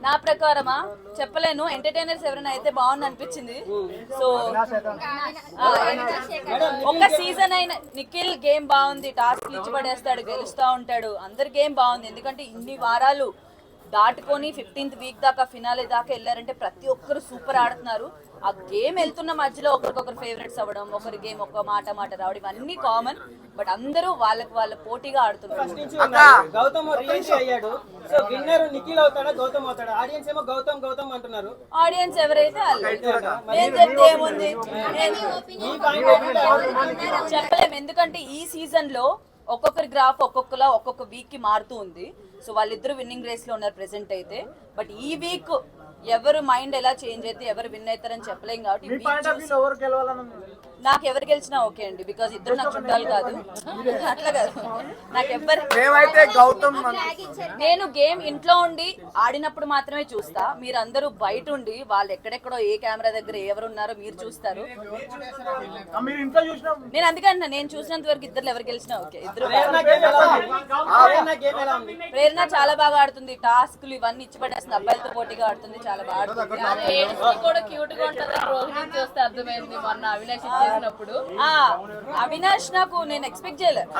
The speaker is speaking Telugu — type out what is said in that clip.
నా ప్రకారమా చెప్పలేను, ఎంటర్టైనర్స్ ఎవరైనా అయితే బాగుంది అనిపించింది. సో ఒక సీజన్ అయిన నిఖిల్ గేమ్ బాగుంది, టాస్క్ ఇచ్చి పడేస్తాడు, గెలుస్తూ ఉంటాడు, అందరి గేమ్ బాగుంది. ఎందుకంటే ఇన్ని వారాలు దాటుకొని 15th వీక్ దాకా ఫినాలే దాకా వెళ్ళారంటే ప్రతి ఒక్కరు సూపర్ ఆడుతున్నారు. ఆ గేమ్ వెళ్తున్న మధ్యలో ఒకరికొకరు ఫేవరెట్స్ అవ్వడం, ఒకరి గేమ్ ఒక మాట రావడం ఇవన్నీ కామన్. బట్ అందరూ వాళ్ళ పోటీగా ఆడుతున్నారు. ఆడియన్స్ ఎవరైతే నేను చెప్తే ఏముంది చెప్పలేము. ఎందుకంటే ఈ సీజన్ లో ఒక్కొక్కరి గ్రాఫ్ ఒక్కొక్కలా ఒక్కొక్క వీక్ కి మారుతూ ఉంది. సో వాళ్ళిద్దరు విన్నింగ్ రేస్ లో ఉన్నారు ప్రెసెంట్ అయితే. బట్ ఈ వీక్ ఎవరు మైండ్ ఎలా చేంజ్ అయితే ఎవరు విన్ అవుతారని చెప్పలేం. కాబట్టి నాకు ఎవరు గెలిచినా ఓకే అండి, బికాజ్ ఇద్దరు నాకు చుట్టాలు కాదు. అట్లా కాదు, నాకు ఎవరు నేను గేమ్ ఇంట్లో ఉండి ఆడినప్పుడు మాత్రమే చూస్తా. మీరందరూ బయట ఉండి వాళ్ళు ఎక్కడెక్కడో ఏ కెమెరా దగ్గర ఎవరు ఉన్నారో మీరు చూస్తారు. నేను అందుకన్నా నేను చూసినంత వరకు ఇద్దరు ఎవరు గెలిచినా ఓకే. ఇద్దరు ప్రేరణ చాలా బాగా ఆడుతుంది, టాస్క్లు ఇవన్నీ ఇచ్చి పడేస్తుంది, అబ్బాయిలతో పోటీగా ఆడుతుంది, చాలా బాగా ఆడుతుంది. కూడా క్యూట్ గా ఉంటుంది రోహిణి చూస్తే అర్థమైంది మొన్న అవినాష్ చేసినప్పుడు. అవినాష్ నాకు నేను ఎక్స్పెక్ట్ చేయలేదు.